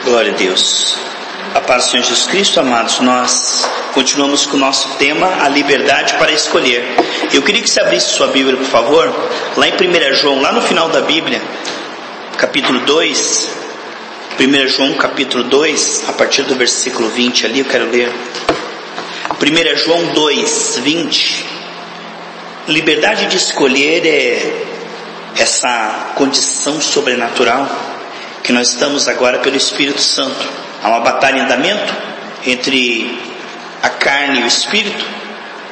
Glória a Deus. A paz do Senhor Jesus Cristo, amados, nós continuamos com o nosso tema, a liberdade para escolher. Eu queria que você abrisse sua Bíblia, por favor, lá em 1 João, lá no final da Bíblia, capítulo 2, 1 João capítulo 2, a partir do versículo 20 ali, eu quero ler. 1 João 2, 20. Liberdade de escolher é essa condição sobrenatural que nós estamos agora pelo Espírito Santo. Há uma batalha em andamento entre a carne e o Espírito,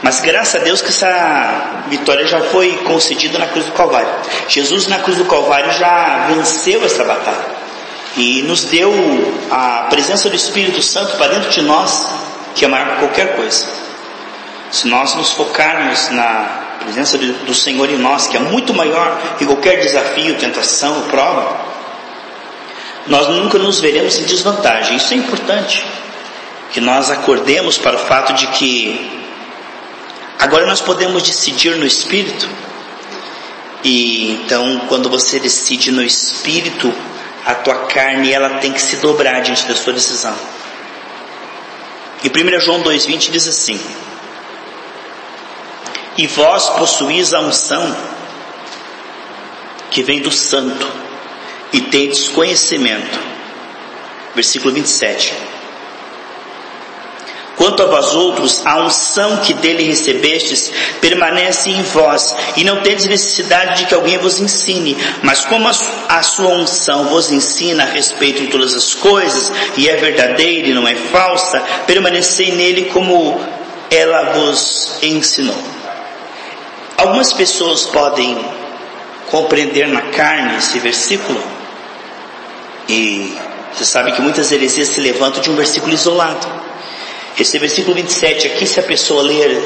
mas graças a Deus que essa vitória já foi concedida na cruz do Calvário. Jesus na cruz do Calvário já venceu essa batalha e nos deu a presença do Espírito Santo para dentro de nós, que é maior que qualquer coisa. Se nós nos focarmos na presença do Senhor em nós, que é muito maior que qualquer desafio, tentação, prova, nós nunca nos veremos em desvantagem. Isso é importante, que nós acordemos para o fato de que agora nós podemos decidir no Espírito. E então, quando você decide no Espírito, a tua carne ela tem que se dobrar diante da sua decisão. E 1 João 2,20 diz assim: e vós possuís a unção que vem do Santo, e tendes conhecimento. Versículo 27. Quanto a vós outros, a unção que dele recebestes permanece em vós, e não tendes necessidade de que alguém vos ensine, mas como a sua unção vos ensina a respeito de todas as coisas, e é verdadeira e não é falsa, permanecei nele como ela vos ensinou. Algumas pessoas podem compreender na carne esse versículo, e você sabe que muitas heresias se levantam de um versículo isolado. Esse versículo 27 aqui, se a pessoa ler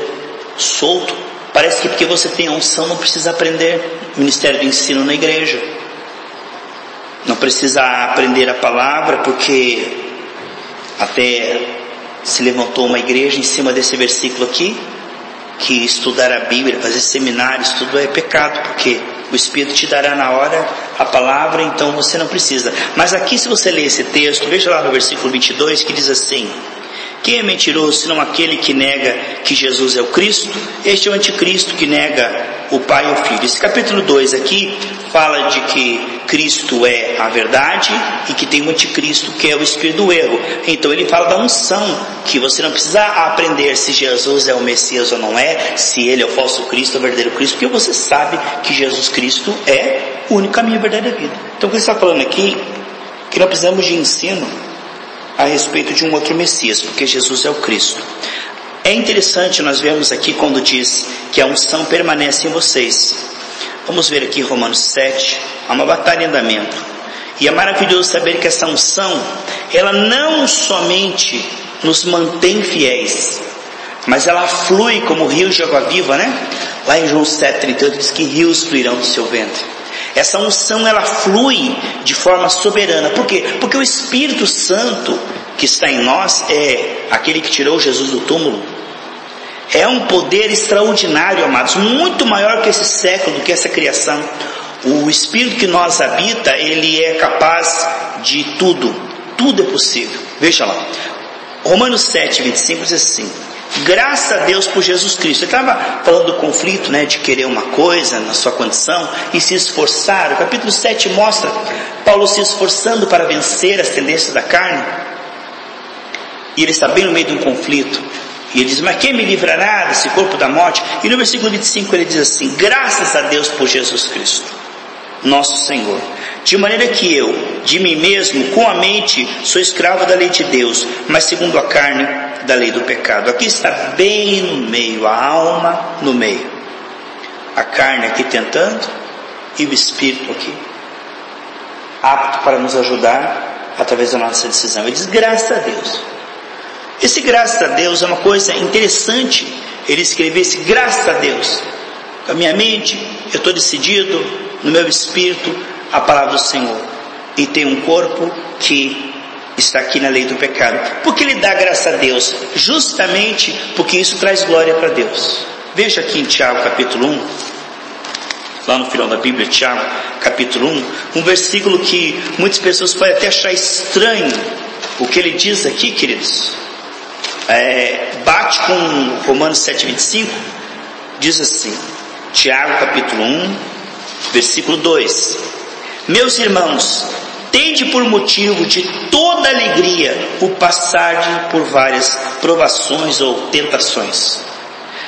solto, parece que porque você tem a unção não precisa aprender ministério de ensino na igreja, não precisa aprender a palavra, porque até se levantou uma igreja em cima desse versículo aqui, que estudar a Bíblia, fazer seminários, tudo é pecado, porque o Espírito te dará na hora a palavra, então você não precisa. Mas aqui, se você ler esse texto, veja lá no versículo 22, que diz assim: quem é mentiroso senão aquele que nega que Jesus é o Cristo? Este é o anticristo que nega o Pai e o Filho. Esse capítulo 2 aqui fala de que Cristo é a verdade e que tem um anticristo que é o espírito do erro. Então ele fala da unção, que você não precisa aprender se Jesus é o Messias ou não é, se ele é o falso Cristo ou o verdadeiro Cristo, porque você sabe que Jesus Cristo é o único caminho, a verdade e a vida. Então o que ele está falando aqui, que não precisamos de ensino a respeito de um outro Messias, porque Jesus é o Cristo. É interessante nós vermos aqui quando diz que a unção permanece em vocês. Vamos ver aqui Romanos 7, há uma batalha em andamento. E é maravilhoso saber que essa unção, ela não somente nos mantém fiéis, mas ela flui como rios de água viva, né? Lá em João 7,38 diz que rios fluirão do seu ventre. Essa unção ela flui de forma soberana. Por quê? Porque o Espírito Santo que está em nós é aquele que tirou Jesus do túmulo. É um poder extraordinário, amados, muito maior que esse século, do que essa criação. O Espírito que nós habita, ele é capaz de tudo. Tudo é possível. Veja lá. Romanos 7,25 diz assim: graças a Deus por Jesus Cristo. Ele estava falando do conflito, né, de querer uma coisa na sua condição e se esforçar. O capítulo 7 mostra Paulo se esforçando para vencer as tendências da carne. E ele está bem no meio de um conflito. E ele diz: mas quem me livrará desse corpo da morte? E no versículo 25 ele diz assim: graças a Deus por Jesus Cristo, nosso Senhor, de maneira que eu, de mim mesmo, com a mente, sou escravo da lei de Deus, mas segundo a carne, da lei do pecado. Aqui está bem no meio, a alma no meio, a carne aqui tentando e o Espírito aqui, apto para nos ajudar através da nossa decisão. Ele diz: graças a Deus. Esse graças a Deus é uma coisa interessante, ele escrever esse graças a Deus. Com a minha mente, eu estou decidido, no meu espírito, a palavra do Senhor. E tem um corpo que está aqui na lei do pecado. Por que ele dá graças a Deus? Justamente porque isso traz glória para Deus. Veja aqui em Tiago capítulo 1. lá no final da Bíblia, Tiago, capítulo 1, um versículo que muitas pessoas podem até achar estranho o que ele diz aqui, queridos. Bate com Romanos 7,25, diz assim, Tiago capítulo 1, versículo 2: Meus irmãos, tende por motivo de toda alegria o passar por várias provações ou tentações,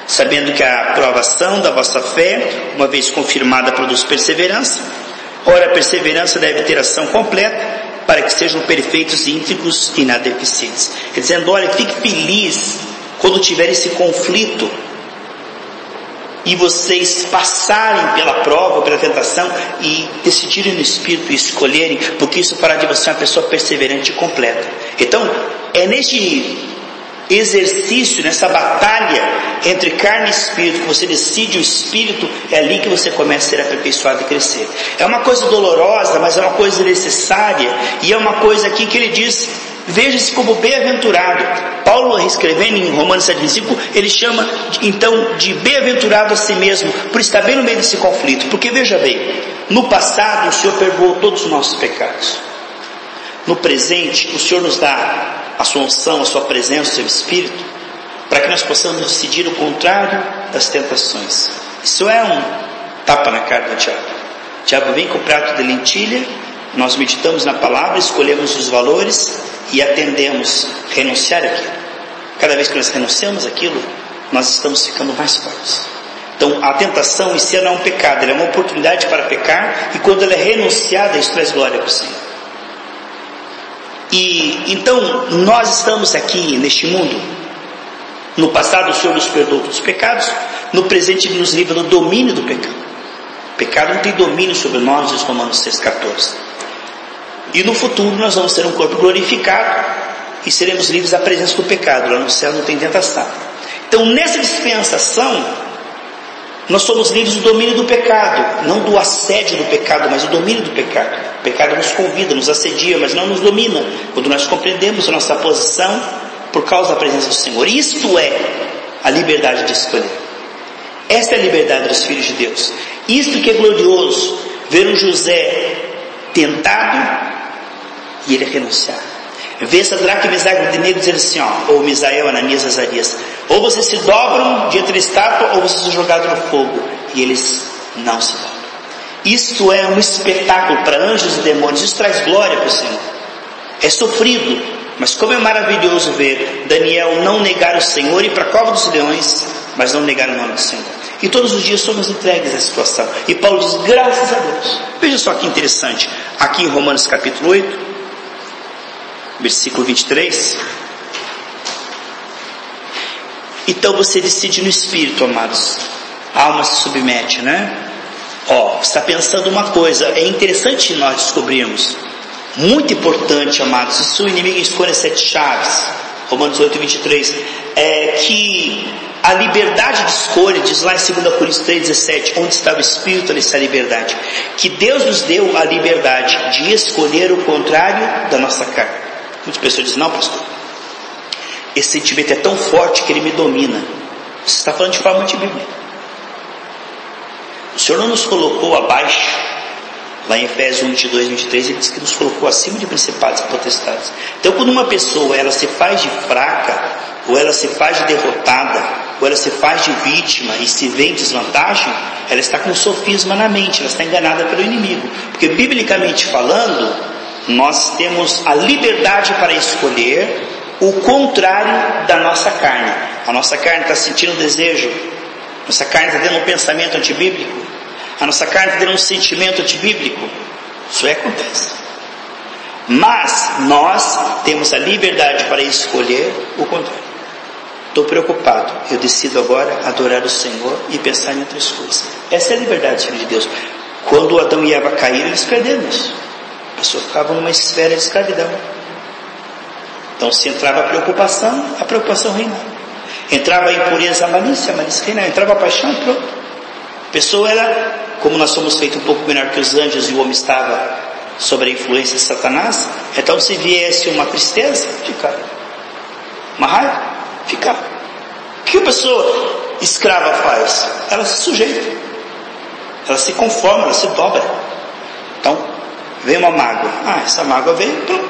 sabendo que a provação da vossa fé, uma vez confirmada, produz perseverança. Ora, a perseverança deve ter ação completa, para que sejam perfeitos, íntegros e nada deficientes. Dizendo, olha, fique feliz quando tiver esse conflito e vocês passarem pela prova, pela tentação e decidirem no Espírito e escolherem, porque isso fará de você uma pessoa perseverante e completa. Então, é neste exercício, nessa batalha entre carne e Espírito, que você decide o Espírito, é ali que você começa a ser aperfeiçoado e crescer. É uma coisa dolorosa, mas é uma coisa necessária, e é uma coisa aqui que ele diz, veja-se como bem-aventurado. Paulo, escrevendo em Romanos 7,25, ele chama então de bem-aventurado a si mesmo, por estar bem no meio desse conflito, porque veja bem, no passado o Senhor perdoou todos os nossos pecados. No presente, o Senhor nos dá a sua unção, a sua presença, o seu Espírito, para que nós possamos decidir o contrário das tentações. Isso é um tapa na cara do diabo. O diabo vem com o prato de lentilha, nós meditamos na palavra, escolhemos os valores e atendemos a renunciar àquilo. Cada vez que nós renunciamos àquilo, nós estamos ficando mais fortes. Então, a tentação em si não é um pecado, ela é uma oportunidade para pecar, e quando ela é renunciada, isso traz glória para o Senhor. E então nós estamos aqui neste mundo. No passado o Senhor nos perdoou dos pecados, no presente Ele nos livra do domínio do pecado. O pecado não tem domínio sobre nós, diz Romanos 6,14. E no futuro nós vamos ter um corpo glorificado e seremos livres da presença do pecado. Lá no céu não tem tentação. Então nessa dispensação nós somos livres do domínio do pecado, não do assédio do pecado, mas do domínio do pecado. O pecado nos convida, nos assedia, mas não nos domina, quando nós compreendemos a nossa posição por causa da presença do Senhor. Isto é a liberdade de escolher. Esta é a liberdade dos filhos de Deus. Isto que é glorioso, ver um José tentado e ele renunciar. Ver Sadraque, Mesaque e Abednego dizer assim, ou Misael, Ananias, Azarias, ou vocês se dobram diante da estátua, ou vocês são jogados no fogo. E eles não se dobram. Isto é um espetáculo para anjos e demônios. Isso traz glória para o Senhor. É sofrido, mas como é maravilhoso ver Daniel não negar o Senhor e ir para a cova dos leões, mas não negar o nome do Senhor. E todos os dias somos entregues à situação. E Paulo diz, graças a Deus. Veja só que interessante. Aqui em Romanos capítulo 8, versículo 23. Então você decide no Espírito, amados. A alma se submete, né? Você está pensando uma coisa, é interessante nós descobrirmos, muito importante, amados, se o inimigo escolhe 7 chaves, Romanos 8, 23, é que a liberdade de escolha, diz lá em 2 Coríntios 3, 17, onde está o Espírito, ali está a liberdade, que Deus nos deu a liberdade de escolher o contrário da nossa carne. Muitas pessoas dizem, não, pastor, esse sentimento é tão forte que ele me domina. Você está falando de forma antibíblica. O Senhor não nos colocou abaixo. Lá em Efésios 1, 22, 23, ele diz que nos colocou acima de principados e potestades. Então quando uma pessoa ela se faz de fraca, ou ela se faz de derrotada, ou ela se faz de vítima e se vê em desvantagem, ela está com um sofisma na mente, ela está enganada pelo inimigo. Porque biblicamente falando, nós temos a liberdade para escolher o contrário da nossa carne. A nossa carne está sentindo desejo, nossa carne está tendo um pensamento antibíblico, a nossa carne está tendo um sentimento antibíblico. Isso acontece. Mas nós temos a liberdade para escolher o contrário. Estou preocupado, eu decido agora adorar o Senhor e pensar em outras coisas. Essa é a liberdade, filho de Deus. Quando Adão e Eva caíram, eles perderam isso. A pessoa ficava numa esfera de escravidão. Então se entrava a preocupação reinava. Entrava a impureza, a malícia reinava. Entrava a paixão, pronto. A pessoa era, como nós somos feitos um pouco menor que os anjos e o homem estava sob a influência de Satanás, então se viesse uma tristeza, ficava. Uma raiva, ficava. O que a pessoa escrava faz? Ela se sujeita. ela se conforma, ela se dobra. Então, vem uma mágoa. Essa mágoa veio, pronto.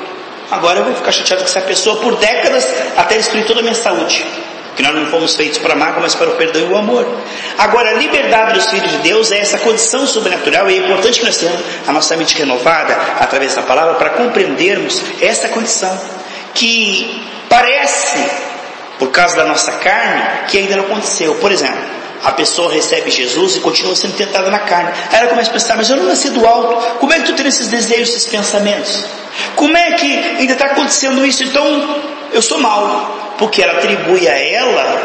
Agora eu vou ficar chateado com essa pessoa por décadas até destruir toda a minha saúde. Porque nós não fomos feitos para a mágoa, mas para o perdão e o amor. Agora, a liberdade dos filhos de Deus é essa condição sobrenatural, e é importante que nós tenhamos a nossa mente renovada através da palavra para compreendermos essa condição que parece, por causa da nossa carne, que ainda não aconteceu. Por exemplo, a pessoa recebe Jesus e continua sendo tentada na carne. Aí ela começa a pensar, mas eu não nasci do alto, como é que tu tem esses desejos, esses pensamentos? Como é que ainda está acontecendo isso? Então eu sou mau. Porque ela atribui a ela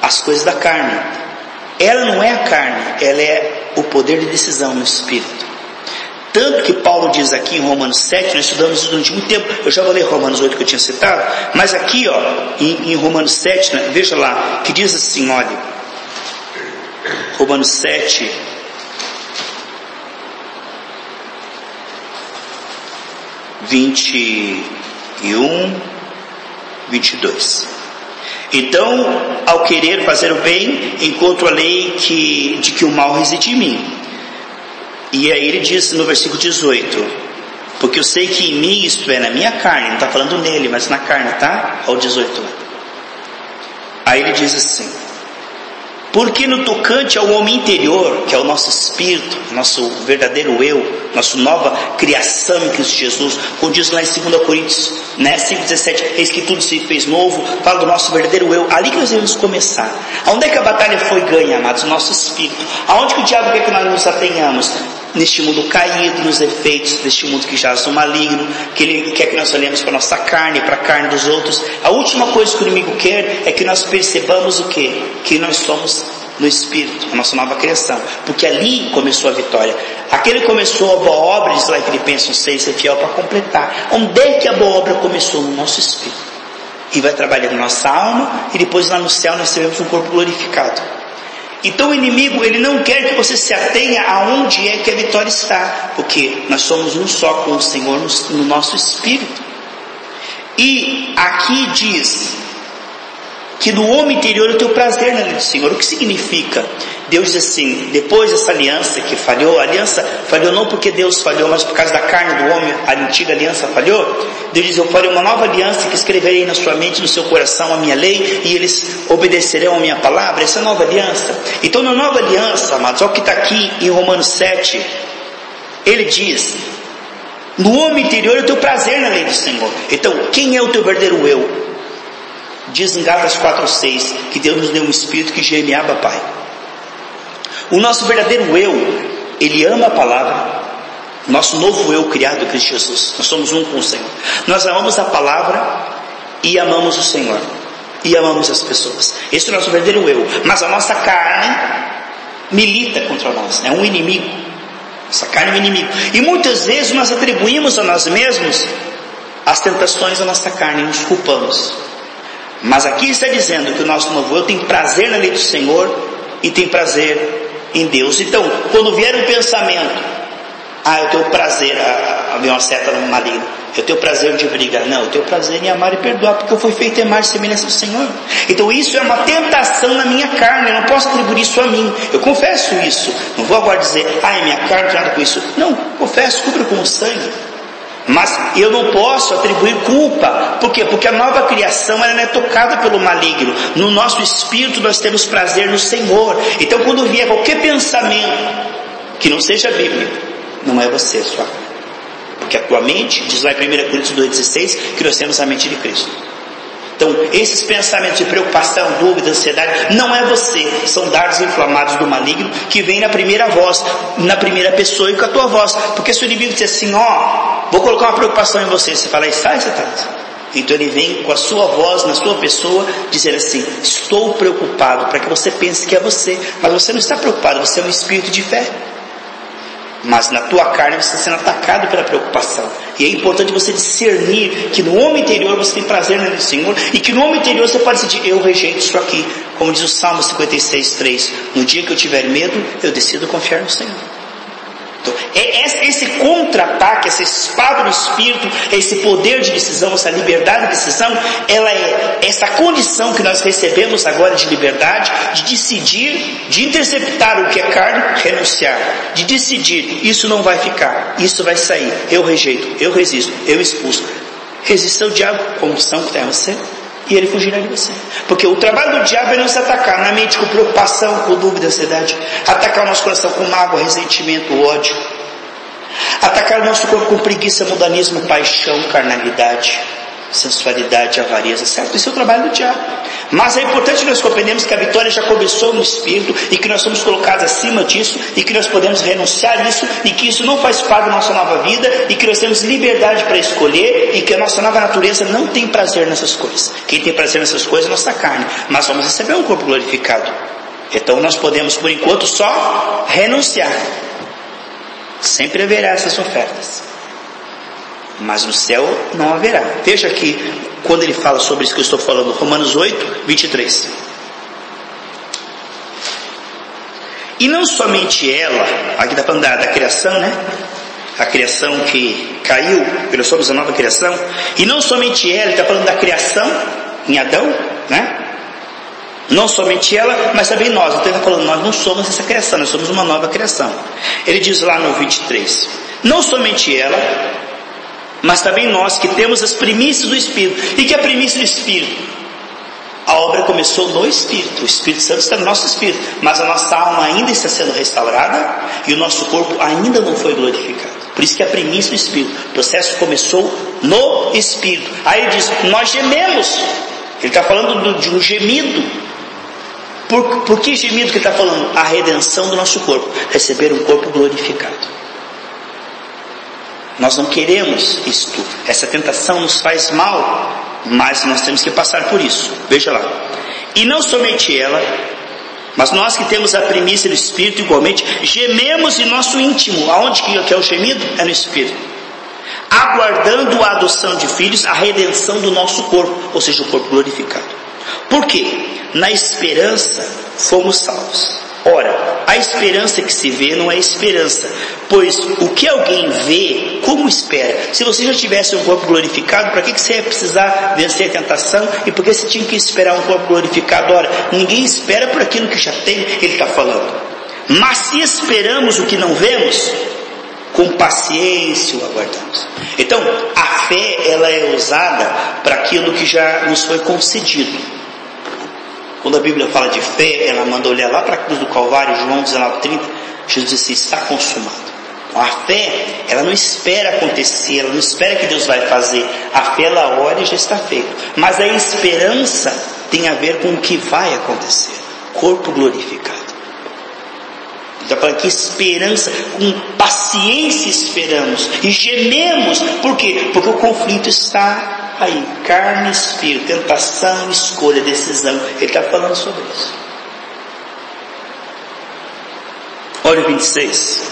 as coisas da carne. Ela não é a carne, ela é o poder de decisão no Espírito. Tanto que Paulo diz aqui em Romanos 7, nós estudamos isso durante muito tempo, eu já vou ler Romanos 8 que eu tinha citado, mas aqui em Romanos 7, veja lá, que diz assim, olha, Romanos 7, (21, 22). Então, ao querer fazer o bem, encontro a lei de que o mal reside em mim. E aí ele diz no versículo 18, porque eu sei que em mim, isto é, na minha carne, não está falando nele, mas na carne, tá? Ao 18. Aí ele diz assim, porque no tocante ao homem interior, que é o nosso espírito, nosso verdadeiro eu, nossa nova criação em Cristo Jesus, como diz lá em 2 Coríntios, 5,17, eis que tudo se fez novo, fala do nosso verdadeiro eu, ali que nós devemos começar. Aonde é que a batalha foi ganha, amados? No nosso espírito. Aonde que o diabo quer que nós nos atenhamos? Neste mundo caído, nos efeitos deste mundo que jaz no maligno, que ele quer que nós olhemos para a nossa carne, para a carne dos outros. A última coisa que o inimigo quer é que nós percebamos o quê? Que nós somos no Espírito, a nossa nova criação, porque ali começou a vitória. Aquele que começou a boa obra, diz lá em Filipenses 6, ser fiel para completar. Onde é que a boa obra começou? No nosso Espírito. E vai trabalhando na nossa alma, e depois lá no céu nós teremos um corpo glorificado. Então o inimigo, ele não quer que você se atenha aonde é que a vitória está, porque nós somos um só com o Senhor no nosso espírito. E aqui diz que no homem interior eu tenho prazer na lei do Senhor. O que significa? Deus diz assim, depois dessa aliança que falhou, a aliança falhou não porque Deus falhou, mas por causa da carne do homem, a antiga aliança falhou. Deus diz, eu farei uma nova aliança que escreverei na sua mente, no seu coração a minha lei, e eles obedecerão a minha palavra. Essa é a nova aliança. Então na nova aliança, amados, olha o que está aqui em Romanos 7, ele diz, no homem interior eu tenho prazer na lei do Senhor. Então quem é o teu verdadeiro eu? Diz em Gálatas 4,6 que Deus nos deu um espírito que geme, Abba, Pai. O nosso verdadeiro eu, ele ama a palavra. Nosso novo eu criado em Cristo Jesus. Nós somos um com o Senhor. Nós amamos a palavra e amamos o Senhor. E amamos as pessoas. Esse é o nosso verdadeiro eu. Mas a nossa carne milita contra nós. É um inimigo. Nossa carne é um inimigo. E muitas vezes nós atribuímos a nós mesmos as tentações da nossa carne e nos culpamos. Mas aqui está dizendo que o nosso novo eu tem prazer na lei do Senhor e tem prazer em Deus. Então, quando vier um pensamento, eu tenho prazer, havia uma seta no maligno, eu tenho prazer de brigar. Não, eu tenho prazer em amar e perdoar, porque eu fui feito em imagem e semelhança do Senhor. Então isso é uma tentação na minha carne, eu não posso atribuir isso a mim. Eu confesso isso, não vou agora dizer, minha carne não tem nada com isso. Não, confesso, cubro com o sangue. Mas eu não posso atribuir culpa. Por quê? Porque a nova criação ela não é tocada pelo maligno. No nosso espírito nós temos prazer no Senhor. Então quando vier qualquer pensamento que não seja bíblico, não é você, sua. Porque a tua mente, diz lá em 1 Coríntios 2,16, que nós temos a mente de Cristo. Então esses pensamentos de preocupação, dúvida, ansiedade, não é você, são dardos inflamados do maligno que vem na primeira voz, na primeira pessoa e com a tua voz. Porque se o inimigo diz assim, vou colocar uma preocupação em você, você fala, sai, então ele vem com a sua voz, na sua pessoa, dizer assim, estou preocupado, para que você pense que é você, mas você não está preocupado, você é um espírito de fé. Mas na tua carne você está sendo atacado pela preocupação. E é importante você discernir que no homem interior você tem prazer no Senhor, e que no homem interior você pode decidir, eu rejeito isso aqui. Como diz o Salmo 56,3, no dia que eu tiver medo, eu decido confiar no Senhor. Então, esse contra-ataque, essa espada do Espírito, esse poder de decisão, essa liberdade de decisão, ela é essa condição que nós recebemos agora de liberdade, de decidir, de interceptar o que é carne, renunciar, de decidir, isso não vai ficar, isso vai sair, eu rejeito, eu resisto, eu expulso. Resista ao diabo com a unção que está em você, e ele fugirá de você. Porque o trabalho do diabo é nos atacar na mente com preocupação, com dúvida, ansiedade, atacar o nosso coração com mágoa, ressentimento, ódio, atacar o nosso corpo com preguiça, mundanismo, paixão, carnalidade, sensualidade, avareza, certo? Isso é o trabalho do diabo. Mas é importante nós compreendermos que a vitória já começou no Espírito, e que nós somos colocados acima disso, e que nós podemos renunciar a isso, e que isso não faz parte da nossa nova vida, e que nós temos liberdade para escolher, e que a nossa nova natureza não tem prazer nessas coisas. Quem tem prazer nessas coisas é a nossa carne, mas vamos receber um corpo glorificado. Então nós podemos, por enquanto, só renunciar. Sempre haverá essas ofertas, mas no céu não haverá. Veja aqui, quando ele fala sobre isso que eu estou falando, Romanos 8, 23. E não somente ela, aqui está falando da criação, né? A criação que caiu, nós somos a nova criação. E não somente ela, ele está falando da criação em Adão, né? Não somente ela, mas também nós. Então ele está falando, nós não somos essa criação, nós somos uma nova criação. Ele diz lá no 23, não somente ela, mas também nós que temos as primícias do Espírito. E que é a primícia do Espírito? A obra começou no Espírito. O Espírito Santo está no nosso Espírito, mas a nossa alma ainda está sendo restaurada e o nosso corpo ainda não foi glorificado. Por isso que é a primícia do Espírito. O processo começou no Espírito. Aí ele diz, nós gememos. Ele está falando de um gemido. Por que gemido que ele está falando? A redenção do nosso corpo. Receber um corpo glorificado. Nós não queremos isto. Essa tentação nos faz mal, mas nós temos que passar por isso. Veja lá. E não somente ela, mas nós que temos a primícia do Espírito, igualmente, gememos em nosso íntimo. Aonde que é o gemido? É no Espírito. Aguardando a adoção de filhos, a redenção do nosso corpo, ou seja, o corpo glorificado. Por quê? Na esperança fomos salvos. Ora, a esperança que se vê não é esperança, pois o que alguém vê, como espera? Se você já tivesse um corpo glorificado, para que você ia precisar vencer a tentação? E por que você tinha que esperar um corpo glorificado? Ora, ninguém espera por aquilo que já tem, ele está falando. Mas se esperamos o que não vemos, com paciência o aguardamos. Então, a fé, ela é usada para aquilo que já nos foi concedido. Quando a Bíblia fala de fé, ela manda olhar lá para a cruz do Calvário, João 19:30, Jesus disse, está consumado. A fé, ela não espera acontecer, ela não espera que Deus vai fazer. A fé, ela ora e já está feito. Mas a esperança tem a ver com o que vai acontecer. Corpo glorificado. Então, para que esperança, com paciência esperamos e gememos. Por quê? Porque o conflito está aí, carne, espírito, tentação, escolha, decisão. Ele está falando sobre isso. Olha o 26.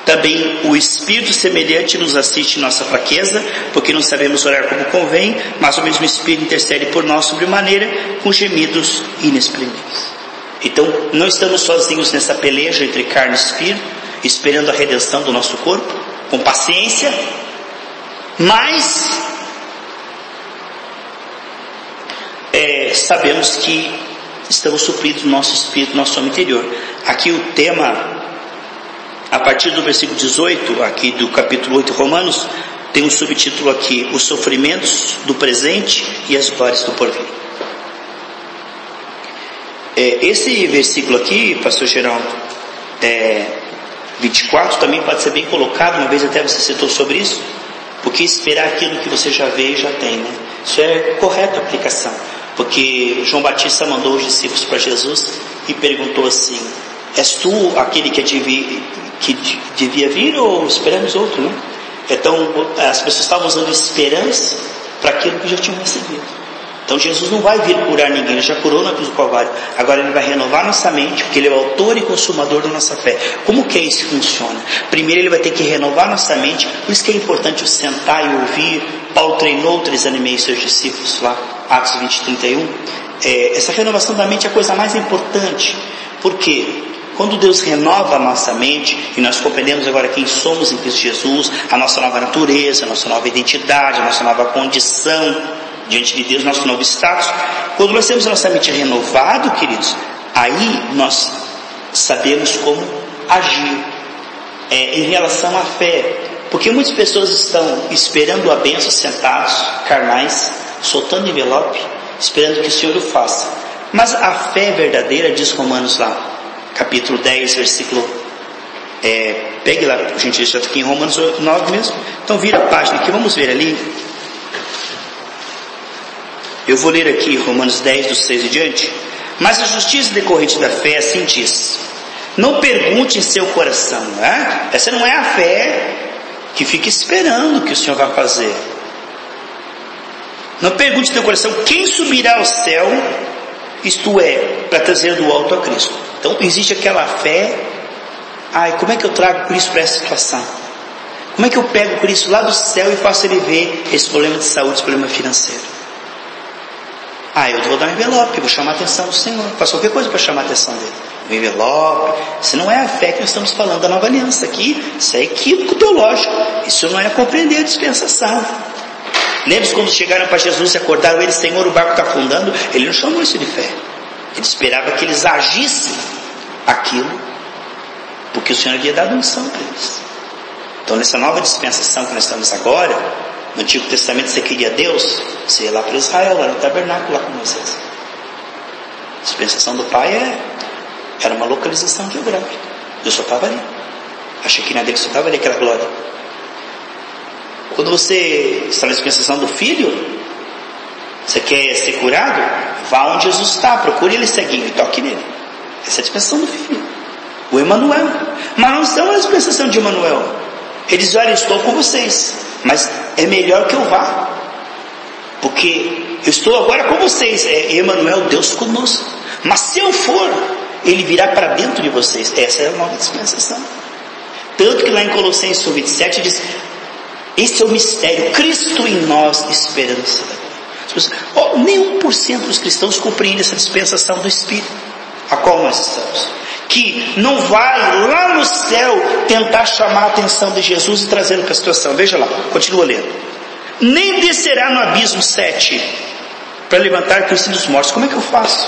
Também o Espírito semelhante nos assiste em nossa fraqueza, porque não sabemos orar como convém, mas o mesmo Espírito intercede por nós sobremaneira, com gemidos inexprimíveis. Então, não estamos sozinhos nessa peleja entre carne e espírito, esperando a redenção do nosso corpo, com paciência, mas sabemos que estamos supridos no nosso espírito, no nosso homem interior. Aqui o tema, a partir do versículo 18, aqui do capítulo 8 Romanos, tem um subtítulo aqui, os sofrimentos do presente e as glórias do porvir. Esse versículo aqui, pastor Geraldo, 24, também pode ser bem colocado, uma vez até você citou sobre isso, porque esperar aquilo que você já vê e já tem, né? Isso é correta aplicação, porque João Batista mandou os discípulos para Jesus e perguntou assim, és tu aquele que devia vir ou esperamos outro, né? Então as pessoas estavam usando esperança para aquilo que já tinham recebido. Então Jesus não vai vir curar ninguém, ele já curou na cruz do Calvário. Agora ele vai renovar nossa mente, porque ele é o autor e consumador da nossa fé. Como que isso funciona? Primeiro ele vai ter que renovar nossa mente, por isso que é importante o sentar e ouvir. Paulo treinou 3 anos e meio seus discípulos lá, Atos 20, 31. Essa renovação da mente é a coisa mais importante. Por quê? quando Deus renova a nossa mente, e nós compreendemos agora quem somos em Cristo Jesus, a nossa nova natureza, a nossa nova identidade, a nossa nova condição diante de Deus, nosso novo status, quando nós temos a nossa mente renovada, queridos, aí nós sabemos como agir em relação à fé, porque muitas pessoas estão esperando a bênção, sentados, carnais, soltando envelope, esperando que o Senhor o faça. Mas a fé verdadeira, diz Romanos lá, capítulo 10, versículo, pegue lá, a gente já está aqui em Romanos 9 mesmo, então vira a página aqui, vamos ver ali. Eu vou ler aqui Romanos 10, dos 6 e diante. Mas a justiça decorrente da fé assim diz: não pergunte em seu coração, né? Essa não é a fé que fica esperando o que o Senhor vai fazer. Não pergunte em teu coração quem subirá ao céu, isto é, para trazer do alto a Cristo. Então existe aquela fé, como é que eu trago Cristo para essa situação? Como é que eu pego Cristo lá do céu e faço ele ver esse problema de saúde, esse problema financeiro? Eu vou dar um envelope, vou chamar a atenção do Senhor, faço qualquer coisa para chamar a atenção dele. Um envelope, isso não é a fé que nós estamos falando da nova aliança aqui, isso é equívoco teológico, isso não é compreender a dispensação. Lembra-se quando chegaram para Jesus e acordaram ele: Senhor, o barco está afundando? Ele não chamou isso de fé, ele esperava que eles agissem aquilo, porque o Senhor havia dado unção para eles. Então nessa nova dispensação que nós estamos agora, no Antigo Testamento você queria Deus, você ia lá para Israel, lá no tabernáculo, lá com Moisés. A dispensação do Pai era uma localização geográfica. Deus só estava ali. A Shekinah dele só estava ali, aquela glória. Quando você está na dispensação do Filho, você quer ser curado? Vá onde Jesus está, procure ele ceguinho e toque nele. Essa é a dispensação do Filho, o Emanuel. Mas não estamos na dispensação de Emanuel. Ele diz: olha, eu estou com vocês, mas é melhor que eu vá, porque eu estou agora com vocês. Emanuel, Deus conosco. Mas se eu for, ele virá para dentro de vocês. Essa é a nova dispensação. Tanto que lá em Colossenses 27 diz: esse é o mistério, Cristo em nós, esperança da glória. Nem 1% dos cristãos compreendem essa dispensação do Espírito, a qual nós estamos, que não vai lá no céu tentar chamar a atenção de Jesus e trazê-lo para a situação. Veja lá, continua lendo. Nem descerá no abismo 7 para levantar Cristo dos mortos. Como é que eu faço?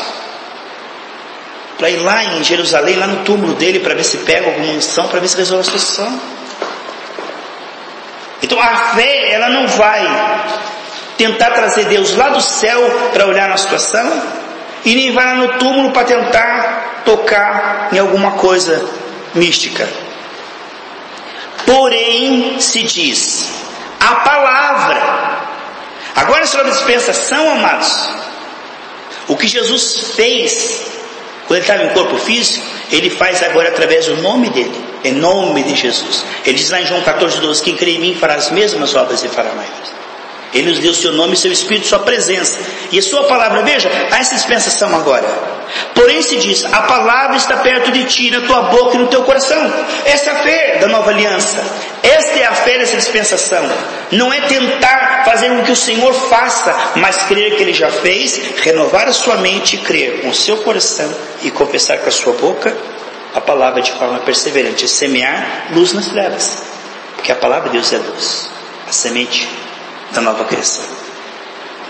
Para ir lá em Jerusalém, lá no túmulo dele, para ver se pega alguma unção, para ver se resolve a situação. Então a fé, ela não vai tentar trazer Deus lá do céu para olhar na situação, e nem vai lá no túmulo para tentar tocar em alguma coisa mística. Porém, se diz a palavra. Agora sobre a dispensação, amados, o que Jesus fez quando ele estava em corpo físico, ele faz agora através do nome dele, em nome de Jesus. Ele diz lá em João 14:12: quem crê em mim fará as mesmas obras e fará maiores. Ele nos deu o seu nome, seu Espírito, sua presença e a sua palavra. Veja, há essa dispensação agora. Porém se diz, a palavra está perto de ti, na tua boca e no teu coração. Essa é a fé da nova aliança. Esta é a fé dessa dispensação. Não é tentar fazer com que o Senhor faça, mas crer que Ele já fez, renovar a sua mente e crer com o seu coração e confessar com a sua boca a palavra de forma perseverante. Semear luz nas trevas, porque a palavra de Deus é luz, a semente da nova criação.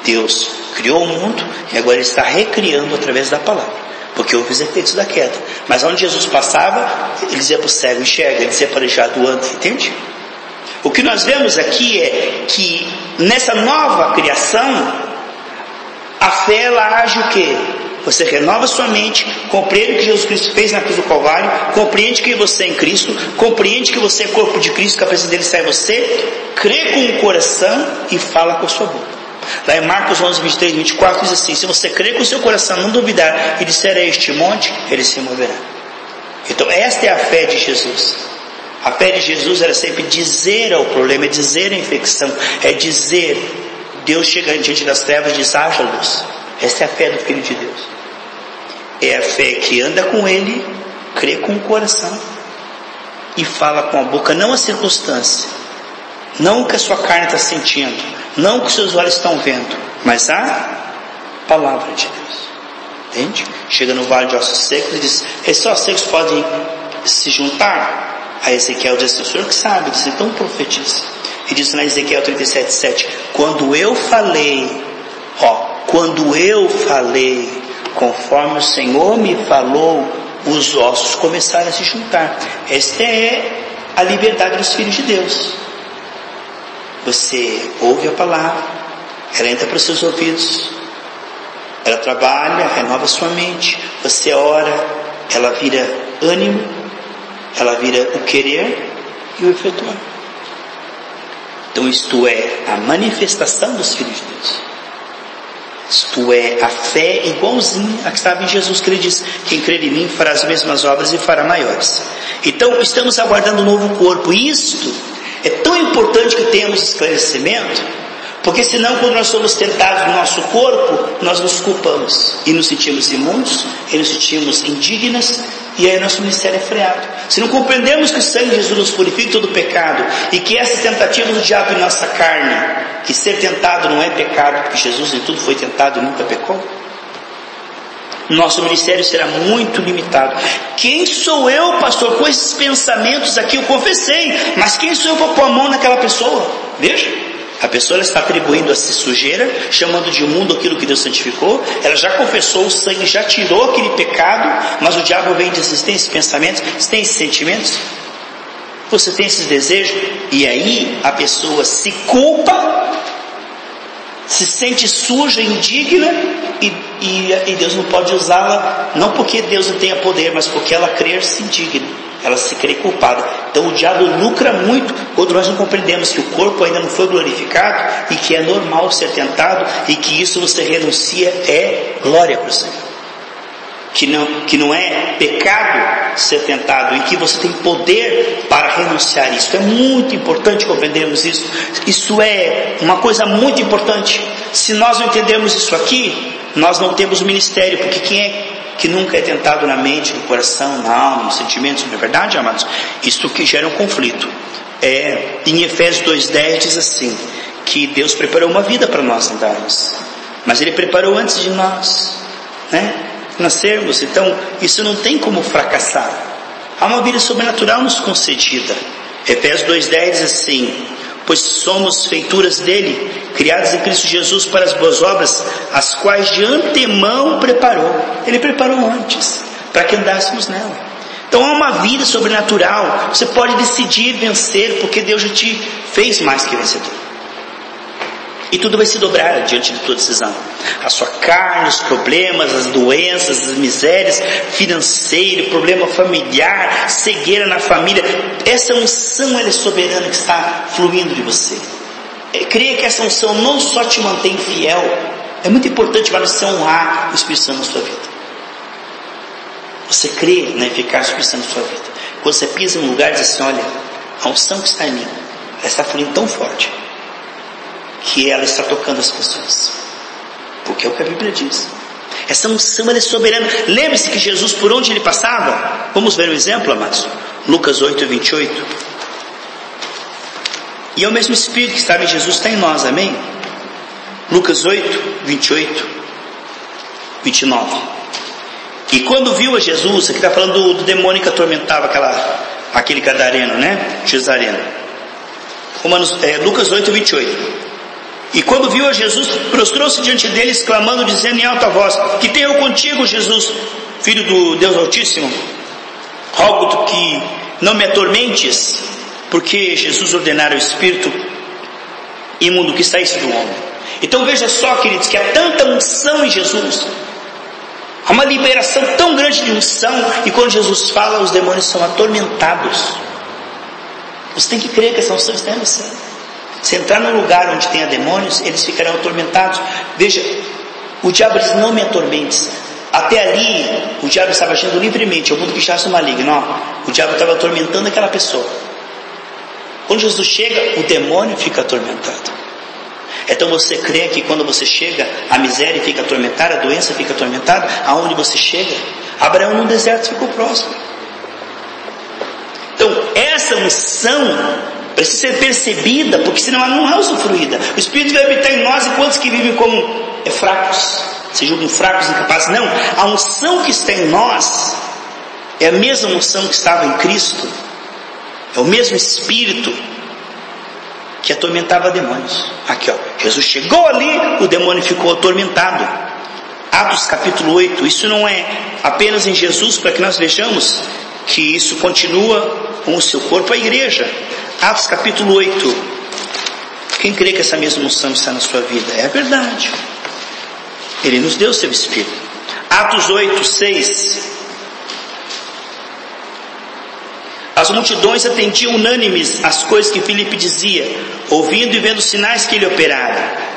Deus criou o mundo e agora Ele está recriando através da palavra, porque houve os efeitos da queda. Mas onde Jesus passava, Ele dizia para o cego: enxerga, Ele dizia para o aleijado: anda, entende? O que nós vemos aqui é que nessa nova criação, a fé, ela age o quê? Você renova sua mente, compreende o que Jesus Cristo fez na cruz do Calvário, compreende que você é em Cristo, compreende que você é corpo de Cristo, que a presença dele sai em você, crê com o coração e fala com a sua boca. Lá em Marcos 11, 23 e 24 diz assim: se você crê com o seu coração, não duvidar e disser a este monte, ele se moverá. Então esta é a fé de Jesus. A fé de Jesus era sempre dizer ao problema, é dizer a infecção, é dizer, Deus chega diante das trevas e diz: haja luz. Essa é a fé do Filho de Deus. É a fé que anda com Ele, crê com o coração e fala com a boca, não a circunstância, não o que a sua carne está sentindo, não o que os seus olhos estão vendo, mas a palavra de Deus. Entende? Chega no vale de ossos secos e diz: esses ossos secos podem se juntar? Aí Ezequiel diz assim: o Senhor que sabe. Diz: então profetiza. E diz lá em Ezequiel 37:7: quando eu falei, conforme o Senhor me falou, os ossos começaram a se juntar. Esta é a liberdade dos filhos de Deus. Você ouve a palavra, ela entra para os seus ouvidos, ela trabalha, renova sua mente, você ora, ela vira ânimo, ela vira o querer e o efetuar. Então isto é a manifestação dos filhos de Deus. Isto é a fé igualzinha a que estava em Jesus, que ele diz: quem crer em mim fará as mesmas obras e fará maiores. Então estamos aguardando um novo corpo. Isto é tão importante que tenhamos esclarecimento, porque senão, quando nós somos tentados no nosso corpo, nós nos culpamos e nos sentimos imundos, e nos sentimos indignas, e aí nosso ministério é freado. Se não compreendemos que o sangue de Jesus nos purifica de todo pecado, e que essa tentativa do diabo em nossa carne, que ser tentado não é pecado, porque Jesus em tudo foi tentado e nunca pecou, nosso ministério será muito limitado. Quem sou eu, pastor? Com esses pensamentos aqui eu confessei, mas quem sou eu para pôr a mão naquela pessoa? Veja, a pessoa ela está atribuindo a si sujeira, chamando de imundo aquilo que Deus santificou. Ela já confessou, o sangue já tirou aquele pecado, mas o diabo vem e diz: você tem esses pensamentos, você tem esses sentimentos, você tem esses desejos, e aí a pessoa se culpa, se sente suja, indigna, e Deus não pode usá-la, não porque Deus não tenha poder, mas porque ela crer-se indigna, ela se crê culpada. Então o diabo lucra muito quando nós não compreendemos que o corpo ainda não foi glorificado, e que é normal ser tentado, e que isso você renuncia, é glória para o Senhor. Que não é pecado ser tentado, e que você tem poder para renunciar isso. É muito importante compreendermos isso. Isso é uma coisa muito importante. Se nós não entendermos isso aqui, nós não temos ministério, porque quem é que nunca é tentado na mente, no coração, na alma, nos sentimentos? Não é verdade, amados? Isso que gera um conflito. Em Efésios 2:10 diz assim, que Deus preparou uma vida para nós andarmos, mas Ele preparou antes de nós, nascermos. Então isso não tem como fracassar. Há uma vida sobrenatural nos concedida. Efésios 2:10 diz assim: pois somos feituras dele, criados em Cristo Jesus para as boas obras, as quais de antemão preparou. Ele preparou antes, para que andássemos nela. Então há uma vida sobrenatural. Você pode decidir vencer, porque Deus já te fez mais que vencedor. E tudo vai se dobrar diante de toda decisão. A sua carne, os problemas, as doenças, as misérias financeiras, problema familiar, cegueira na família. Essa unção, ela é soberana, que está fluindo de você. Creia que essa unção não só te mantém fiel. É muito importante para você honrar o Espírito Santo na sua vida. Você crê na eficácia do Espírito Santo na sua vida. Quando você pisa em um lugar, diz assim: olha, a unção que está em mim, ela está fluindo tão forte que ela está tocando as pessoas, porque é o que a Bíblia diz. Essa unção, ela é soberana. Lembre-se que Jesus, por onde ele passava, vamos ver um exemplo, amados. Lucas 8:28. E é o mesmo Espírito que estava em Jesus, está em nós, amém? Lucas 8:28, 29. E quando viu a Jesus, aqui está falando do demônio que atormentava aquele gadareno, Gesareno. Lucas 8:28. E quando viu a Jesus, prostrou-se diante dele, exclamando, dizendo em alta voz: que tenho contigo, Jesus, Filho do Deus Altíssimo, rogo que não me atormentes. Porque Jesus ordenara ao espírito imundo que saísse do homem. Então veja só, queridos, que há tanta unção em Jesus, há uma liberação tão grande de unção, e quando Jesus fala, os demônios são atormentados. Você tem que crer que essa unção está em você. Se entrar num lugar onde tenha demônios, eles ficarão atormentados. Veja, o diabo diz: não me atormentes. Até ali, o diabo estava agindo livremente, é o mundo que chaça o maligno. O diabo estava atormentando aquela pessoa. Quando Jesus chega, o demônio fica atormentado. Então você crê que quando você chega, a miséria fica atormentada, a doença fica atormentada? Aonde você chega? Abraão no deserto ficou próspero. Então essa unção precisa ser percebida, porque senão ela não é usufruída. O Espírito vai habitar em nós, e quantos que vivem como fracos? se julgam fracos, incapazes. Não, a unção que está em nós é a mesma unção que estava em Cristo. É o mesmo Espírito que atormentava demônios. Aqui, ó, Jesus chegou ali, o demônio ficou atormentado. Atos capítulo 8, isso não é apenas em Jesus, para que nós vejamos que isso continua com o seu corpo, a igreja. Atos capítulo 8, quem crê que essa mesma unção está na sua vida? É a verdade, Ele nos deu o seu Espírito. Atos 8, 6. As multidões atendiam unânimes às coisas que Filipe dizia, ouvindo e vendo os sinais que ele operara.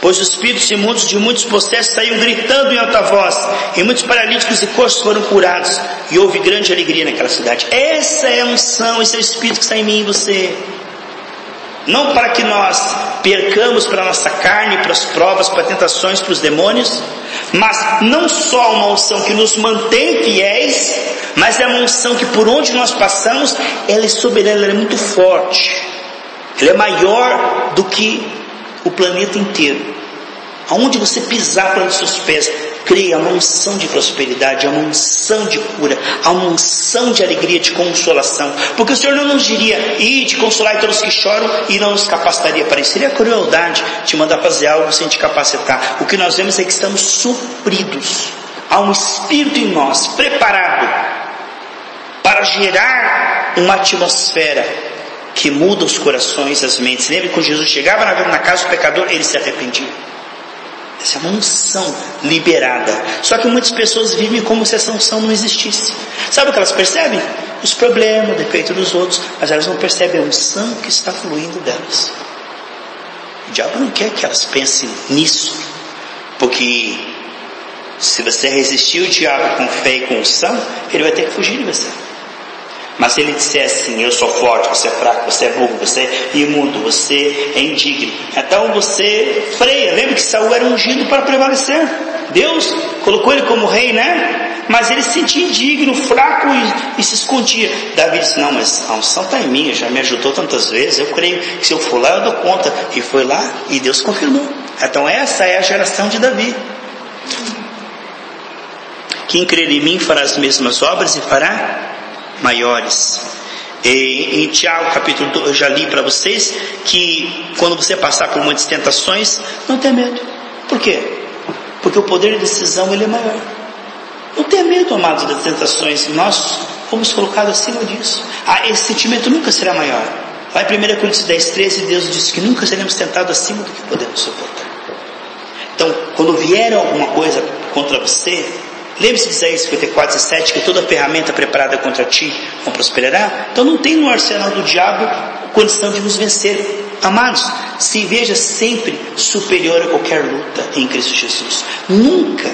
Pois os espíritos imundos de muitos possessos saíam gritando em alta voz, e muitos paralíticos e coxos foram curados, e houve grande alegria naquela cidade. Essa é a unção, esse é o Espírito que está em mim e em você. Não para que nós percamos para a nossa carne, para as provas, para as tentações, para os demônios, mas não só uma unção que nos mantém fiéis, mas é uma unção que por onde nós passamos, ela é soberana, ela é muito forte, ela é maior do que o planeta inteiro. Aonde você pisar pelos seus pés, creia, há uma unção de prosperidade, há uma unção de cura, há uma unção de alegria, de consolação. Porque o Senhor não nos diria, ide, consolai todos que choram, e não nos capacitaria para isso. Seria crueldade te mandar fazer algo sem te capacitar. O que nós vemos é que estamos supridos. Há um Espírito em nós, preparado para gerar uma atmosfera que muda os corações e as mentes. Lembra quando Jesus chegava na casa do pecador, ele se arrependia. Essa é uma unção liberada. Só que muitas pessoas vivem como se essa unção não existisse. Sabe o que elas percebem? Os problemas, o defeito dos outros, mas elas não percebem a unção que está fluindo delas. O diabo não quer que elas pensem nisso, porque se você resistir o diabo com fé e com unção, ele vai ter que fugir de você. Mas se ele disser assim, eu sou forte, você é fraco, você é burro, você é imundo, você é indigno, então você freia. Lembra que Saul era ungido para prevalecer. Deus colocou ele como rei, né? Mas ele se sentia indigno, fraco e se escondia. Davi disse, não, mas a unção está em mim, já me ajudou tantas vezes, eu creio que se eu for lá eu dou conta. E foi lá e Deus confirmou. Então essa é a geração de Davi. Quem crer em mim fará as mesmas obras e fará maiores. Em Tiago capítulo 2, eu já li para vocês que quando você passar por muitas tentações, não tenha medo. Por quê? Porque o poder de decisão ele é maior. Não tenha medo, amados, das tentações. Nós fomos colocados acima disso. Esse sentimento nunca será maior. Lá em 1 Coríntios 10, 13, Deus disse que nunca seremos tentados acima do que podemos suportar. Então, quando vier alguma coisa contra você, lembre-se de Isaías 54, 17, que toda ferramenta preparada contra ti não prosperará. Então não tem no arsenal do diabo condição de nos vencer. Amados, se veja sempre superior a qualquer luta em Cristo Jesus. Nunca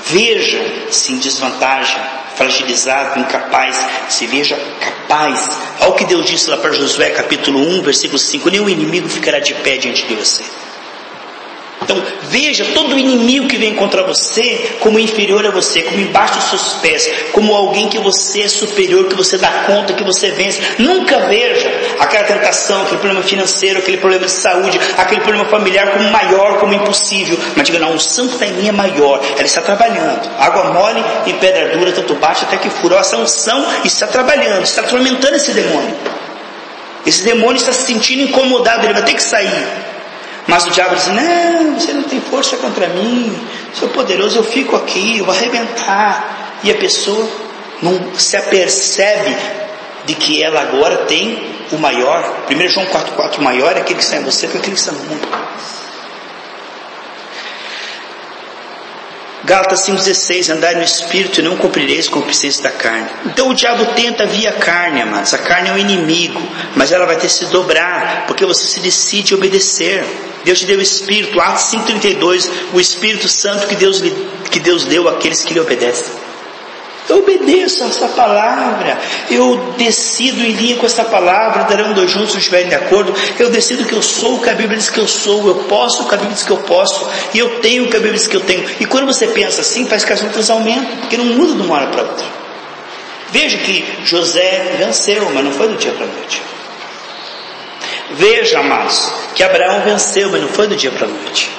veja-se em desvantagem, fragilizado, incapaz. Se veja capaz. Olha o que Deus disse lá para Josué capítulo 1, versículo 5. Nenhum inimigo ficará de pé diante de você. Então veja todo inimigo que vem contra você como inferior a você, como embaixo dos seus pés, como alguém que você é superior, que você dá conta, que você vence. Nunca veja aquela tentação, aquele problema financeiro, aquele problema de saúde, aquele problema familiar como maior, como impossível. Mas diga, não, a unção que está em mim é maior, ela está trabalhando. Água mole e pedra dura, tanto bate até que fura. Essa unção está trabalhando, está atormentando esse demônio. Esse demônio está se sentindo incomodado, ele vai ter que sair. Mas o diabo diz, não, você não tem força contra mim, sou poderoso, eu fico aqui, eu vou arrebentar. E a pessoa não se apercebe de que ela agora tem o maior. 1 João 4,4, o maior é aquele que está em você, porque aquele que está no mundo. Gálatas 5,16, andai no Espírito e não cumprireis com o concupiscência da carne. Então o diabo tenta via carne, amados. A carne é o inimigo, mas ela vai ter que se dobrar, porque você se decide obedecer. Deus te deu o Espírito, Atos 5,32, o Espírito Santo que Deus deu àqueles que lhe obedecem. Eu obedeço a essa palavra, eu decido em linha com essa palavra, darão dois juntos se estiverem de acordo. Eu decido que eu sou o que a Bíblia diz que eu sou, eu posso o que a Bíblia diz que eu posso, e eu tenho o que a Bíblia diz que eu tenho. E quando você pensa assim, faz que as lutas aumentam, porque não muda de uma hora para outra. Veja que José venceu, mas não foi do dia para a noite. Veja, amados, que Abraão venceu, mas não foi do dia para a noite.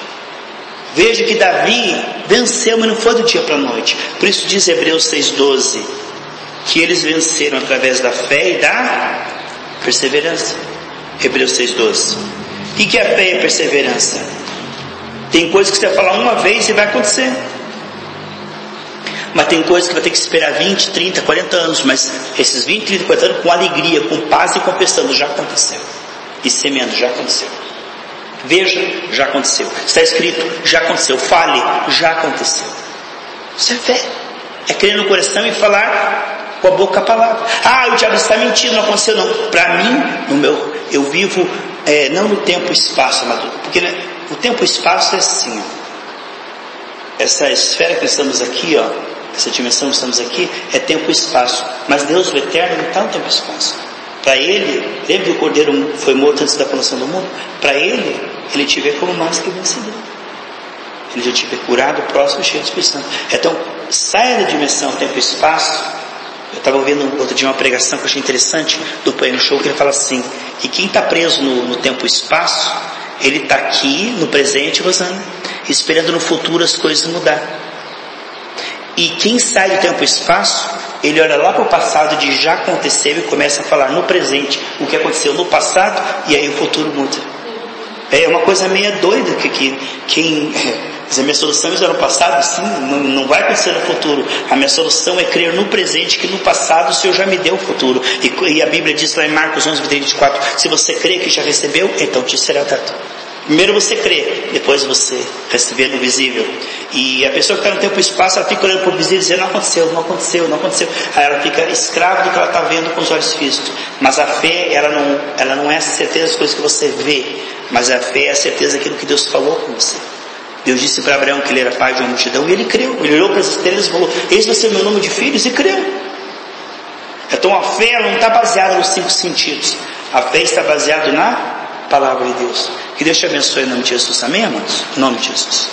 Veja que Davi venceu, mas não foi do dia para a noite. Por isso diz Hebreus 6,12, que eles venceram através da fé e da perseverança. Hebreus 6,12. O que é a fé e a perseverança? Tem coisas que você vai falar uma vez e vai acontecer. Mas tem coisas que vai ter que esperar 20, 30, 40 anos. Mas esses 20, 30, 40 anos com alegria, com paz e confessando, já aconteceu. E semeando, já aconteceu. Veja, já aconteceu. Está escrito, já aconteceu. Fale, já aconteceu. Isso é fé. É crer no coração e falar com a boca a palavra. O diabo está mentindo, não aconteceu não. Para mim, eu vivo não no tempo e espaço, porque o tempo e espaço é assim. Essa esfera que estamos aqui, essa dimensão que estamos aqui, é tempo e espaço. Mas Deus, o eterno, não está no tempo e espaço. Para Ele, lembra que o Cordeiro foi morto antes da fundação do mundo? Para Ele te vê como mais que vencedor. Ele já te vê curado, próximo, cheio do Espírito Santo. Então, saia da dimensão tempo e espaço. Eu estava ouvindo outro dia uma pregação que eu achei interessante, do Poema Show, que ele fala assim, que quem está preso no tempo e espaço, ele está aqui, no presente, Rosana, esperando no futuro as coisas mudar. E quem sai do tempo e espaço, ele olha lá para o passado de já aconteceu e começa a falar no presente o que aconteceu no passado, e aí o futuro muda. É uma coisa meio doida a minha solução é no passado, sim, não vai acontecer no futuro. A minha solução é crer no presente, que no passado o Senhor já me deu o futuro. E a Bíblia diz lá em Marcos 11:24, se você crê que já recebeu, então te será dado. Primeiro você crê, depois você receber no visível. E a pessoa que está no tempo e espaço, ela fica olhando para o visível e dizendo, não aconteceu, não aconteceu, não aconteceu. Aí ela fica escrava do que ela está vendo com os olhos físicos. Mas a fé, ela não é a certeza das coisas que você vê, mas a fé é a certeza daquilo que Deus falou com você. Deus disse para Abraão que ele era pai de uma multidão, e ele creu. Ele olhou para as estrelas e falou, eis vai ser o meu número de filhos, e creu. Então a fé não está baseada nos 5 sentidos. A fé está baseada na palavra de Deus. Que Deus te abençoe em nome de Jesus. Amém, amados? Em nome de Jesus.